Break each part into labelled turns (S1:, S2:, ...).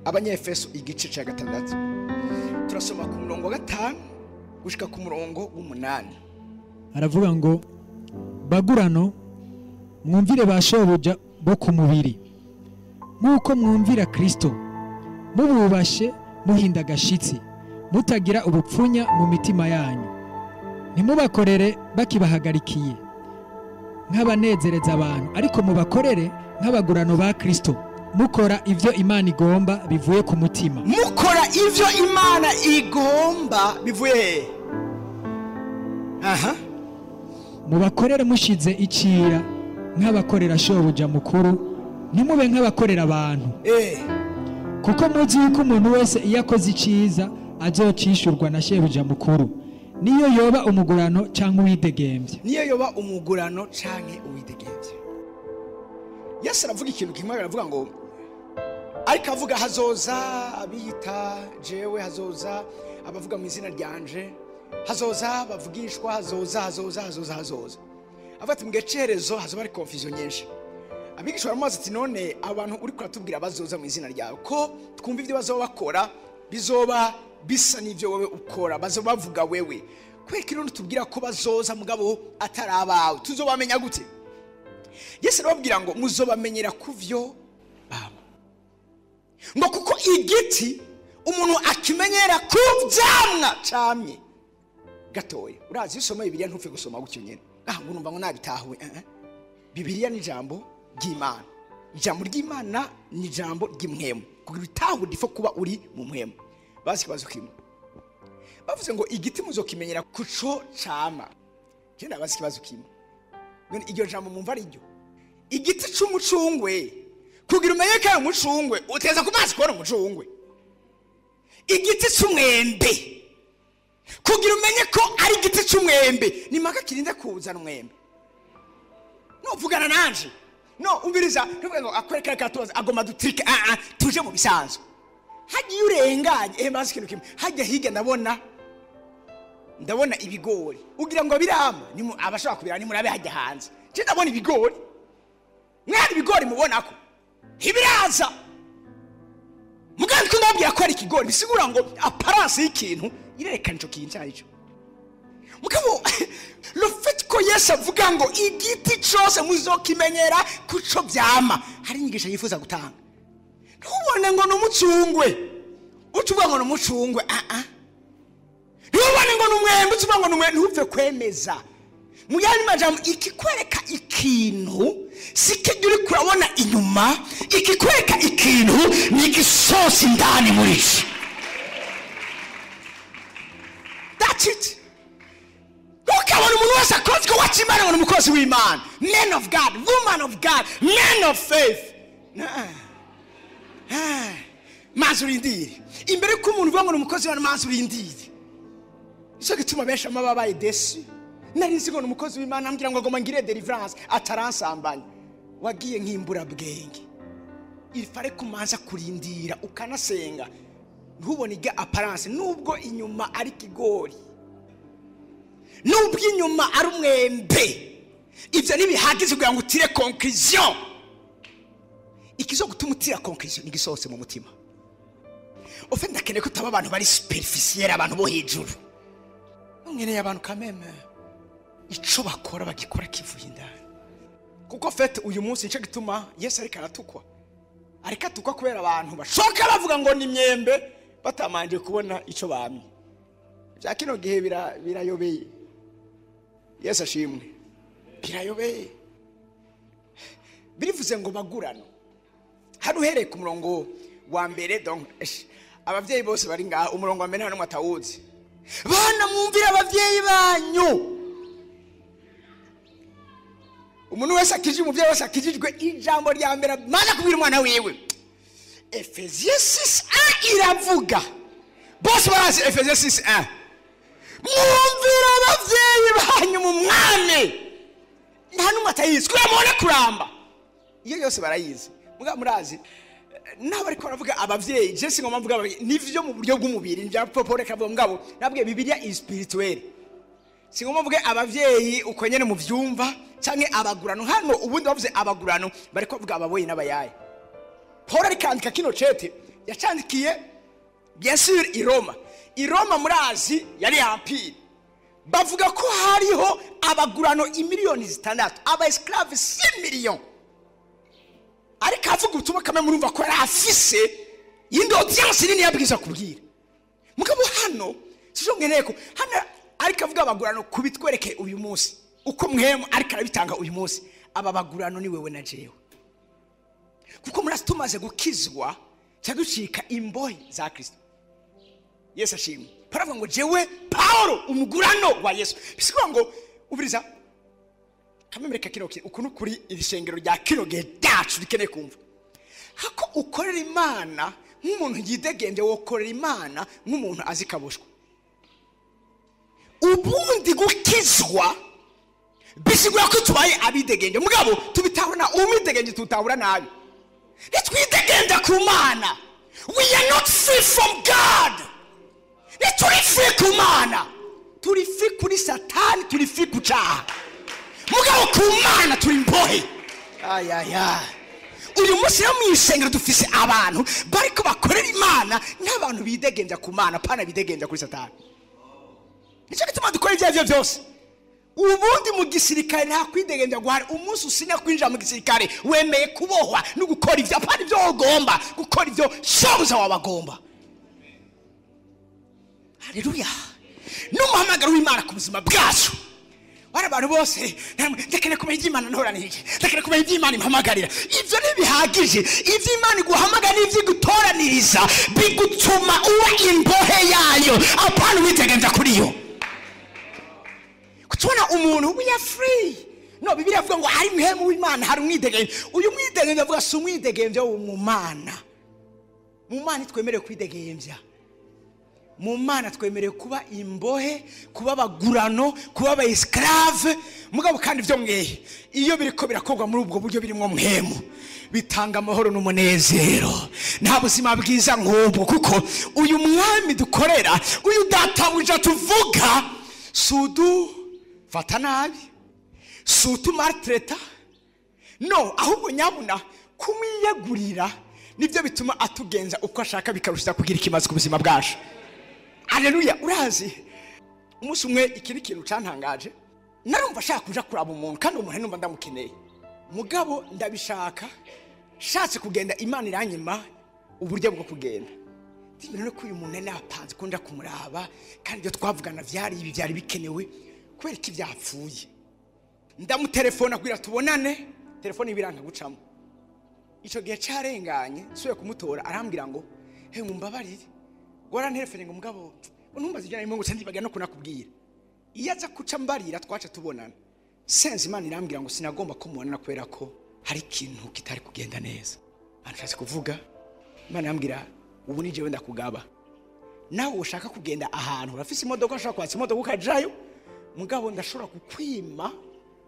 S1: Abanyefeso igice cya 6 turasoma ku murongo wa 5 gushika ku murongo w'8.
S2: Aravuga ngo bagurano mwumvire bashoboja bo ku mubiri nk'uko mwumvira Kristo, mububashe muhinda gashitsi, mutagira ubupfunya mu mitima yanyu, ntimubakorere bakibahagarikiye nk'abanezereza abantu, ariko mubakorere nk'abagurano ba Kristo, mukora ivyo Imana igomba bivuye ku mutima.
S1: Mukora ivyo Imana igomba bivuye
S2: mubakorere mushize icira nk'abakorera shobuja mukuru, ntimube nk'abakorera abantu. Kuko muzi yuko umuntu wese iyo akoze iciza azocishurwa na shebuja mukuru, niyo yoba umugurano canke uwidegembye.
S1: Yesu aravuga ikintu kimwe, aravuga ngo ariko avuga hazoza abiyita jewe, hazoza abavuga mu izina ryanje, hazoza bavugishwa, hazoza avuga ati mugecerezo hazoba ari confusion nyinshi. Abigishwa baramubaza ati none abantu uri kuratubwira bazoza mu izina ryawe, ko twumva ivyo bazoba bakora bizoba bisa n'ivyo wewe ukora, bazoba bavuga wewe, kweka rero tubwira ko bazoza mugabo atari abawe, tuzobamenya gute? Yesu arababwira ngo muzobamenyera kuvyo baba, ngo kuko igiti umuntu akimenyera ku vyamwa camye gatoya. Urazi usoma Bibiliya ntupfe gusoma gutyo nyene, ngo numva ngo nabitahuwe. Bibiliya ni ijambo ry'Imana, ijambo ry'Imana ni ijambo ry'imwemu, kugira utahu difo kuba uri mu mwemu. Basi kibazo kimwe bavuze ngo igiti muzokimenyera kuco cama, cyenda basi kibazo kimwe, none iryo jambo mumva ari ryo igiti c'umucungwe, kugira umenye ko ari umucungwe uteza ku mazi kubona umucungwe. Igiti c'umwembe, kugira umenye ko ari igiti c'umwembe, ni maka kirinda kuzana umwembe. No vugana nanje, no umviriza, ntuvuge ngo akwereka katoza agoma dutrike, tuje mu bisanzwe. Hagiye urenganye mazi kintu kimwe, hajya higa ndabona ibigori, ugira ngo birama, ni abashaka kubira ni murabe hajya hanze. Je ndabona ibigori, mwari ibigori mubonako hibiraza, mugandi ko ndabwira ko ari ikigori, bisigura ngo apparence y'ikintu irerekana ico kintu cyaje. Mugabo le fait ko Yesu avuga ngo igiti cyose muzokimenyera kuco byama, hari inyigisho yifuza gutanga. Ntubone ngo n'umucungwe utuvuga ngo n'umucungwe, ntubone ngo n'umwembe utuvuga ngo n'umwembe, ntupfe kwemeza. Muyandi majambo ikikwereka ikintu sikijya uri kurabona inyuma, ikikwereka ikintu ni igisosi ndani muri cyo. That's it. Ukabona umuntu wese akoze ko wakimana ngo n'umukozi w'Imana, man of God, woman of God, man of faith. Mazi urindire imbere ko umuntu uvuga ngo n'umukozi w'Imana, mazi urindire. Ico gituma benshi amababaye desi. Nari nzi ngo n'umukozi w'Imana ambwira ngo agoma ngire deliverance ataransambanya, wagiye nk'imbura bwenge. Ifare kumanza kurindira ukanasenga, ntubone iga apparence, nubwo inyuma ari kigori, nubwo inyuma ari umwembe. Ivyo nibihagize kugira ngo utire conclusion. Ikizo gutuma utira conclusion ni gisose mu mutima. Ofenda keneye ko taba abantu bari superficiel, abantu bo hejuru. Ngeneye abantu kameme ico bakora bagikora kivuye indani. Kuko fete uyu munsi nico gituma Yesu ariko aratukwa. Ariko atukwa kubera abantu bashoka bavuga ngo ni myembe batamanje kubona ico bamye. Bya kino gihe birayobeye. Yesu ashimwe. Birayobeye. Birivuze ngo bagurano. Haruhereye ku murongo wa mbere, donc abavyeyi bose bari ngaha, umurongo wa mbere hano mwatawuzi. Bana mwumvira abavyeyi banyu. Umuntu wese akije, umuvyeyi wese akijijwe ijambo rya mbere maze kubwira umwana wiwe. Ephesians 6:1 iravuga. Bose barazi Ephesians 6:1. Mwumvira abavyeyi banyu mu mwami. Nta numwe atayizi, kuramone kuramba. Iyo yose barayizi. Muga murazi nabo ariko baravuga abavyeyi, je singo mvuga nivyo mu buryo bw'umubiri, nivya propore kavo mugabo nabwiye Bibiliya is spirituel. Singo mvuge abavyeyi uko nyene mu vyumva canke abagurano. Hano ubundi bavuze abagurano bariko bavuga ababoyi n'abayaye. Paul ari kandika kino cete yacandikiye bien sûr i Roma. I Roma murazi yari empire. Bavuga ko hariho abagurano imiliyoni 6, aba esclave 6 millions. Ariko avuga ubutumwa kamwe murumva ko yari afise yindi audience nini yabwiza kubwira. Mugabo hano sijo ngeneye ko hano ariko avuga abagurano kubitwereke uyu munsi uko mwemu ariko arabitanga uyu munsi. Aba bagurano ni wewe na jewe, kuko murasi tumaze gukizwa cyaducika imbohe za Kristo. Yesu ashimwe. Paravuga ngo jewe Paulo umugurano wa Yesu. Bisigura ngo ubiriza kamemereka kino ukuntu kuri irishengero rya kino gihe dacu rikeneye kumva hako ukorera Imana nk'umuntu yidegembye, wokorera Imana nk'umuntu azikabushwa. Ubundi gukizwa bisigura ko tubaye abidegembye, mugabo tubitahura umidegembye tutahura nabi. Nitwidegembye ku Mana, we are not free from God. Turi free ku Mana, turi free kuri Satani, turi free ku cyaha. Mugabo ku Mana turi imbohe. Uyu munsi yo mwishengero dufise abantu bariko bakorera Imana n'abantu bidegembya ku Mana, pana bidegembya kuri Satani. Nicyo gituma dukora ibyo byose. Ubundi mu gisirikare nta kwidegembya guhari. Umunsi usinya kwinjira mu gisirikare wemeye kubohwa no gukora ibyo apana ibyo ugomba gukora, ibyo shobuza wabagomba. Haleluya. N'umuhamagaro w'Imana ku buzima bwacu. Wari abantu bose ndekene kumenya iby'Imana ntoranije, ndekene kumenya iby'Imana impamagarira. Ibyo ntibihagije. Iby'Imana iguhamagara n'ivyigutoraniriza bigutuma uba imbohe yayo apana witegembya kuri yo. Kutubona umuntu we are free. No, Bibiliya avuga ngo hari mwemu w'Imana, hari umwidegembye. Uyu mwidegembye avuga si umwidegembye wo mu Mana. Mu Mana twemerewe kwidegembya. Mu Mana twemerewe kuba imbohe, kuba abagurano, kuba aba esclave. Mugabo kandi byo mwehe iyo biriko birakorwa muri ubwo buryo birimo mwemu bitanga amahoro n'umunezero. Nta buzima bwiza nk'ubwo, kuko uyu mwami dukorera, uyu databuja tuvuga, sudu fata nabi, sutu maltreta, no, ahubwo nyabuna kumwiyegurira nibyo bituma atugenza uko ashaka, bikarusha kugira ikimazi ku buzima bwacu. Haleluya. Urazi umunsi umwe ikiri kintu cantangaje, narumva ashaka kuja kuraba umuntu kandi umuntu numva ndamukeneye, mugabo ndabishaka shatse kugenda, Imana iranyima uburyo bwo kugenda. Ndimene ko uyu muntu napanze ko nja kumuraba kandi ibyo twavugana byari bikenewe kubera iki byapfuye. Ndamutelefona kugira tubonane, telefone ibiranga gucamo. Ico gihe carenganye suye kumutora, arambwira ngo he mumbabarire warantelefone ngo mugabo unumbaza ijana n'imwe gusa ndibaga no kunakubwira. Iyo aza kuca mbarira twaca tubonana, sense Imana irambwira ngo sinagomba kumubona kubera ko hari ikintu kitari kugenda neza. Anshatse kuvuga, Imana irambwira ubu ni jewe ndakugaba, nawe ushaka kugenda ahantu urafise imodoka, ushaka kwatsa imodoka ukajayo, mugabo ndashobora kukwima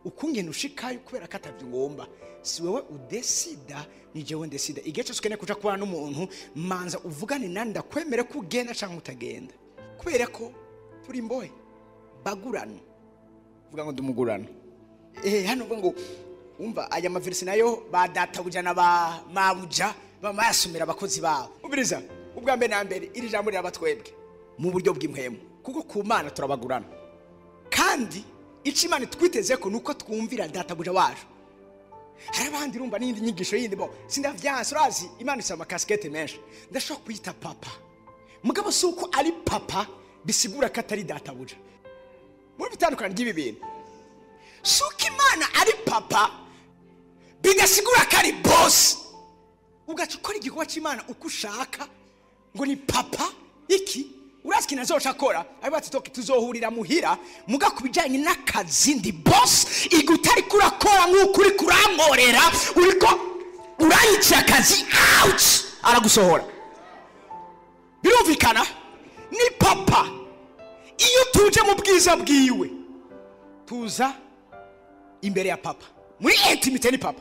S1: ukungena ushikayo kubera ko atavyo ngomba. Si wewe udesida, ni jewe ndesida. Igihe cyose ukeneye kuja kubana n'umuntu, manza uvugane nani ndakwemere ko ugenda cyangwa utagenda, kubera ko turi imbohe bagurano. Vuga ngo ndumugurano. Hano vuga ngo umva aya maverse nayo ba databuja na ba mabuja bamayasumira abakozi babo. Ubiriza ubwa mbere na mbere iri jambo rirabatwebwe mu buryo bw'impwemu, kuko ku Mana turabagurana. Kandi ico Imana twiteze ko nuko twumvira databuja wacu. Hari abandi urumva n'indi nyigisho yindi bo sindavyanse. Urazi Imana isaba kaskete menshi, ndashobora kuyita papa, mugabo suko ari papa bisigura ko atari databuja. Muri bitandukanye ry'ibi bintu, suko Imana ari papa bigasigura ko ari boss. Ugacukora igikorwa cy'Imana uko ushaka ngo ni papa iki. Urazi kinazoca akora abati toki tuzohurira muhira muga kubijanye n'akazi ndi boss igutari kurakora nk'ukuri kuramorera, uriko urayica akazi out aragusohora. Birumvikana ni papa. Iyo tuje mu bwiza bwiwe tuza imbere ya papa, muri intimité ni papa.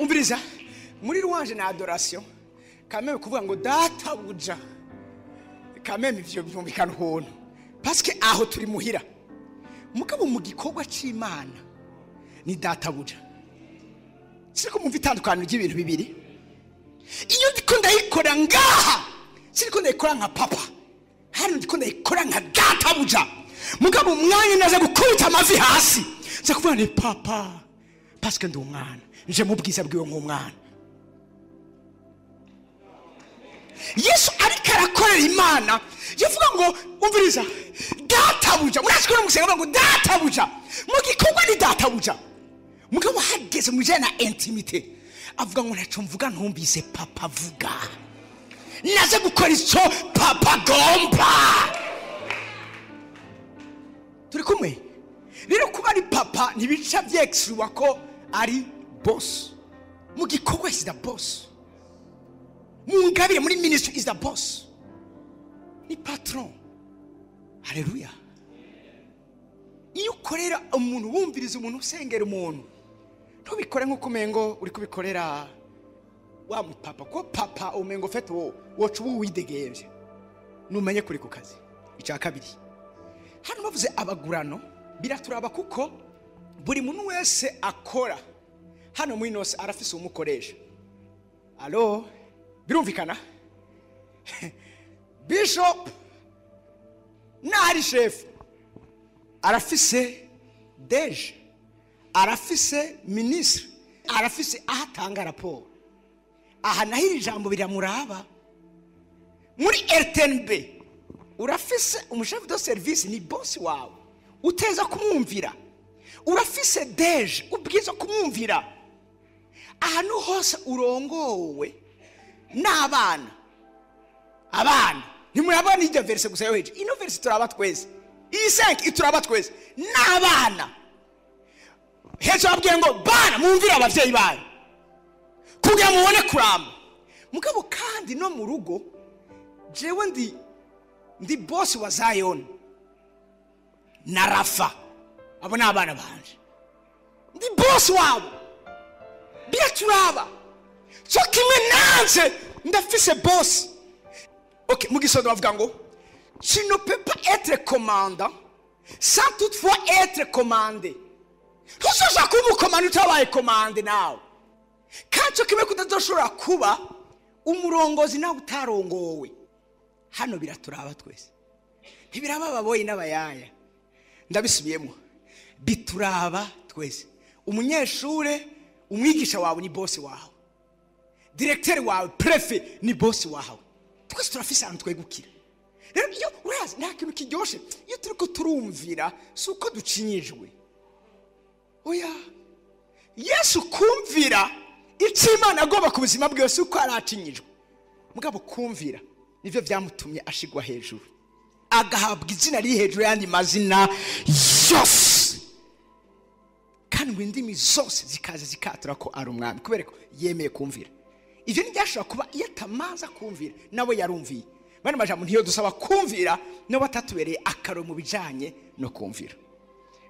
S1: Umviriza muri louange na adoration kameme kuvuga ngo databuja, kameme ivyo byumvikana hono parce que aho turi muhira, mugabo mu gikorwa c'Imana ni databuja. Siko mumva itandukano ry'ibintu bibiri. iyo ndiko ndayikora ngaha siriko ndayikora nka papa, hano ndiko ndayikora nka databuja. Mugabo umwanya naze gukubita amavi hasi nza kuvuga ni papa parce que ndi umwana nje mu bwiza bwiwe nk'umwana. Yesu ariko arakorera Imana yavuga ngo umviriza databuja. Murashikora musenga ngo databuja mu gikorwa ni databuja. Mugabo hageze mu jana intimité avuga ngo naco mvuga ntumbise papa vuga, naze gukora ico papa gomba. Turi kumwe rero kuba ari papa ntibica vyexuwa ko ari boss. Mu gikorwa is the boss, mu ngabire muri ministry is the boss, ni patron. Haleluya. Iyo ukorera umuntu wumviriza umuntu usengera umuntu ntubikore nk'uko umengo uri kubikorera wa mupapa, ko papa umengo fete wocu widegevye numenye kuri ku kazi. Icya kabiri hano bavuze abagurano biraturaba kuko buri muntu wese akora hano muri nose arafise umukoresha. Allo birumvikana? Bishop nari chef arafise deje, arafise ministre, arafise ahatanga raporo. Aha nahiri ijambo biramuraba. Muri RTNB urafise umuchef de service ni boss wawe uteza kumwumvira, urafise deje ubwiza kumwumvira. Ahantu hose urongowe n'abana. Abana ntimurabona ijya verse gusa yoheje, ino verse turaba twese, iyi 5 ituraba twese n'abana. Hejo abwiye ngo bana mwumvira abavyeyi banyu kugira mubone kuramba. Mugabo kandi no mu rugo jewe ndi boss wa Zion na Rafa, abo n'abana banje, ndi boss wabo. Biraturaba cyo kimwe nanje ndafise boss. Ok, mu gisodo bavuga ngo tu ne peux pas être commandant sans toutefois être commandé. Tusoza kuba ukomanda utabaye commande nawe. Kacho kimwe kutazoshobora kuba umurongozi nawe utarongowe. Hano biraturaba twese. Ntibiraba ababoyi n'abayaya. Ndabisubiyemo. Bituraba twese. Umunyeshure, umwigisha wawe ni boss wawe. Directeur wawe, prefet ni boss wawe. Twese turafise ahantu twegukira. Rero iyo urazi nta kintu kiryoshe iyo turiko turumvira suko ducinyijwe. Oya, Yesu kumvira icyo Imana agomba ku buzima bwe suko aracinyijwe. Mugabo kumvira nivyo byamutumye ashigwa hejuru, agahabwa izina riri hejuru yandi mazina yose, kandi ngo indimi zose zikaza zikatura ko ari umwami kubera ko yemeye kumvira. Ivyo ntibyashobora kuba iyo atamaza kumvira, nawe yarumviye. Bano majambo ntiyo dusaba kumvira no batatubereye akaro mu bijanye no kumvira.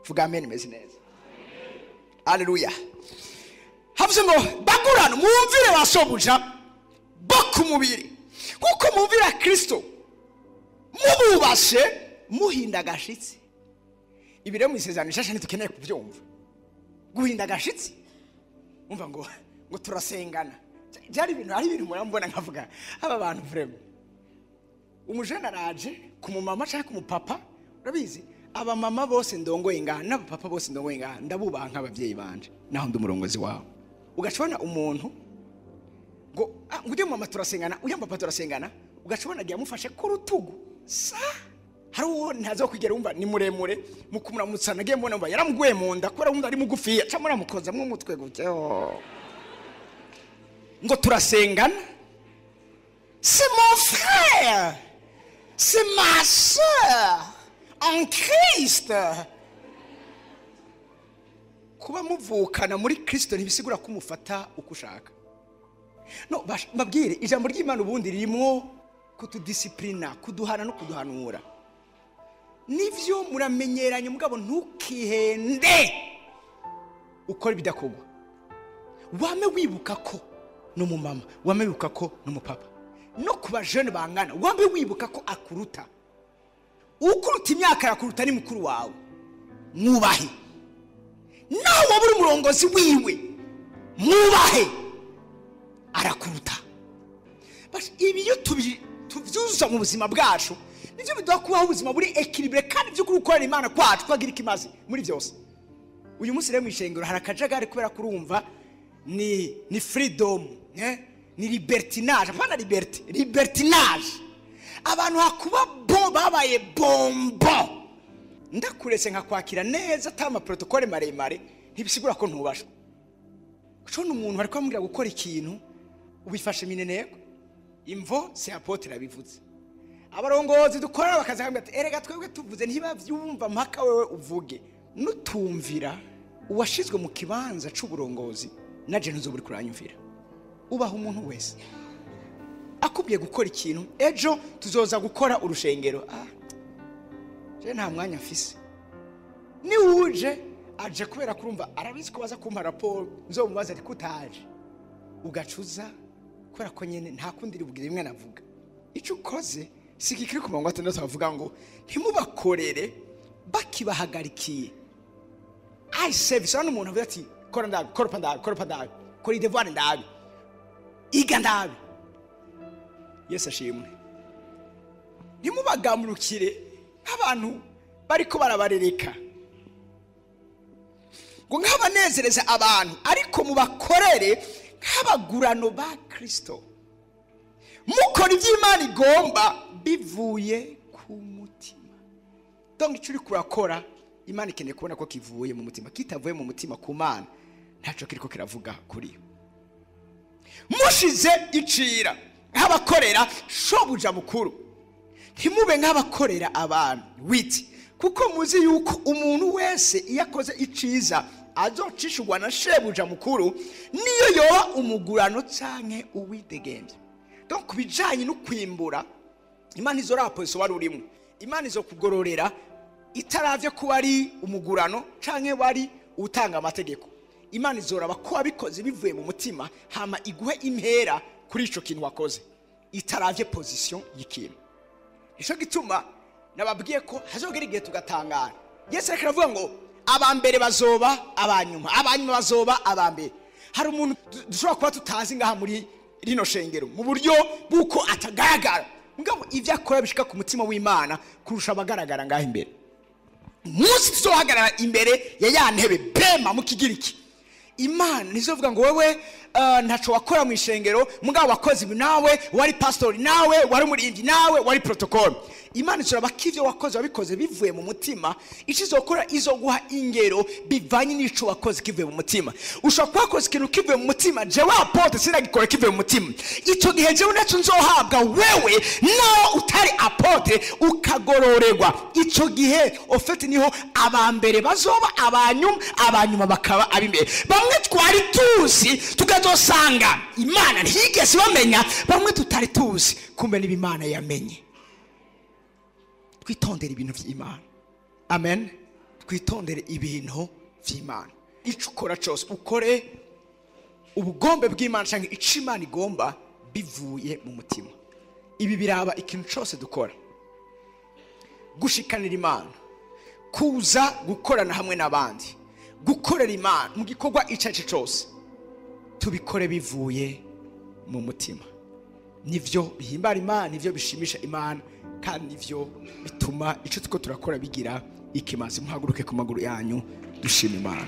S1: Vuga amen meze neza. Haleluya. Havuze ngo bagurana mwumvire wasobuja bo ku mubiri kuko mwumvira Kristo mububashe muhinda gashitsi. Ibire mu isezerano shasha ntitukeneye kubyumva. Guhinda gashitsi umva ngo turasengana. Jari ibintu ari ibintu murambona nkavuga aba bantu vrema. Umujana araje ku mumama cyangwa ku mupapa, urabizi aba mama bose ndongoye ngaha n'abapapa bose ndongoye ngaha ndabubaha nk'abavyeyi banje naho ndi umurongozi wawe. Ugacibona umuntu ngo nguje mama turasengana uya papa turasengana, ugacibona agiye amufashe ku rutugu sa hari uwo ntazo kwigera umva ni muremure mukumuramutsana agiye mbona mba yaramuguye mu nda kubera undi ari mugufiya camura mukoza mu mutwe gutyo ngo turasengana. C'est mon frère, c'est ma soeur en Christ. Kuba muvukana muri Kristo ntibisigura kumufata uko ushaka. No, babwire ijambo ry'Imana ubundi ririmo kutudisciplina, kuduhana no kuduhanura. Nivyo muramenyeranye mugabo ntukihende ukora bidakogwa. Wame wibuka ko no mu mama, wame wibuka ko no mu papa. No kuba jeune bangana, wame wibuka ko akuruta. Ukuruta imyaka yakuruta ni mukuru wawe. Mwubahe. Nawe waburi murongozi wiwe. Mwubahe. Arakuruta. ibi iyo tuvyuzuza mu buzima bwacu nivyo biduha kubaho ubuzima buri equilibre kandi byo gukorera Imana kwacu twagira ikimazi muri byose. Uyu munsi rero mwishengero harakajagari kubera kurumva ni freedom, ni libertinage, apana libertinage. Abantu hakuba babaye bombo. Ndakuretse nka kwakira neza atama protocole maremare ntibisigura ko ntubasha. Kucona umuntu bari kwambwira gukora ikintu ubifashe mineneko. Imvo se apotre abivuze. Abarongozi dukora bakazambira ati erega twebwe tuvuze ntibavyumva mpaka wewe uvuge. Nutumvira uwashizwe mu kibanza c'uburongozi naje ntuzo buri kuranyumvira. Ubaho umuntu wese akubwiye gukora ikintu ejo tuzoza gukora urushengero. Je nta mwanya mfise. Ni uje aje kubera kurumva arabizi ko baza kumpa raporo nzomubaza ati kutaje. Ugacuza kubera ko nyene nta kundi ribugire rimwe navuga. Ico ukoze sikikiri ku murongo atandatu bavuga ngo ntimubakorere bakibahagarikiye. I service hano umuntu avuga ati kora ndabi, kora pandabi, kora devoir ndabi, iga ndabi. Yesu ashimwe. Ntimubagamurukire nk'abantu bariko barabarereka ngo nk'abanezereza abantu, ariko mubakorere nk'abagurano ba Kristo, mukora iby'Imana igomba bivuye ku mutima. Donc icyo uri kurakora Imana ikeneye kubona ko kivuye mu mutima. Kitavuye mu mutima ku Mana ntaco kiriko kiravuga kuri yo. Mushize icira nk'abakorera shobuja mukuru, ntimube nk'abakorera abantu witi, kuko muzi yuko umuntu wese iyo akoze iciza azocishurwa na shebuja mukuru niyo yoba umugurano canke uwidegembye. Donc kubijanye no kwimbura Imana izoraposo wari urimo. Imana izokugororera itaravye kuba ari umugurano canke wari utanga amategeko. Imana izoraba ko abikoze bivuye mu mutima hama iguhe impera kuri ico kintu wakoze itaravye position y'ikintu. Ico gituma nababwiye ko hazogera igihe tugatangara. Yesu ariko aravuga ngo abambere bazoba abanyuma, abanyuma bazoba abambere. Hari umuntu dushobora kuba tutazi ngaha muri rino shengero mu buryo buko atagaragara, ngabo ivyo akora bishika ku mutima w'Imana kurusha abagaragara ngaha imbere. Munsi tuzohagarara imbere ya ya ntebe bema mu kigiriki. Imana nizovuga ngo wewe ntaco wakora mu ishengero, mugabo wakoze ibi, nawe wari pastor, nawe wari umuririmbyi, nawe wari protocol. Imana izoraba kivyo wakoze wabikoze bivuye mu mutima, icizokora izoguha ingero bivanye n'ico wakoze kivuye mu mutima. Ushobora kwakoze ikintu kivuye mu mutima, jewe apote sinagikora kivuye mu mutima, ico gihe jewe naco nzohabwa wewe no utari apote ukagororerwa. Ico gihe ofete niho abambere bazoba abanyuma bakaba abimbere. Bamwe twari tuzi tukazosanga Imana ntigeze bamenya, bamwe tutari tuzi kumbe n'Imana yamenye. Twitondere ibintu vy'Imana. Amen. Twitondere ibintu vy'Imana. Ico ukora cyose ukore ubugombe bw'Imana canke ico Imana igomba bivuye mu mutima. Ibi biraba ikintu cyose dukora. Gushikanira Imana, kuza gukorana hamwe n'abandi, gukorera Imana mu gikorwa icace cyose tubikore bivuye mu mutima. Nivyo bihimbara Imana, nivyo bishimisha Imana, kandi nivyo bituma ico tuko turakora bigira ikimazi. Muhaguruke ku maguru yanyu dushima Imana.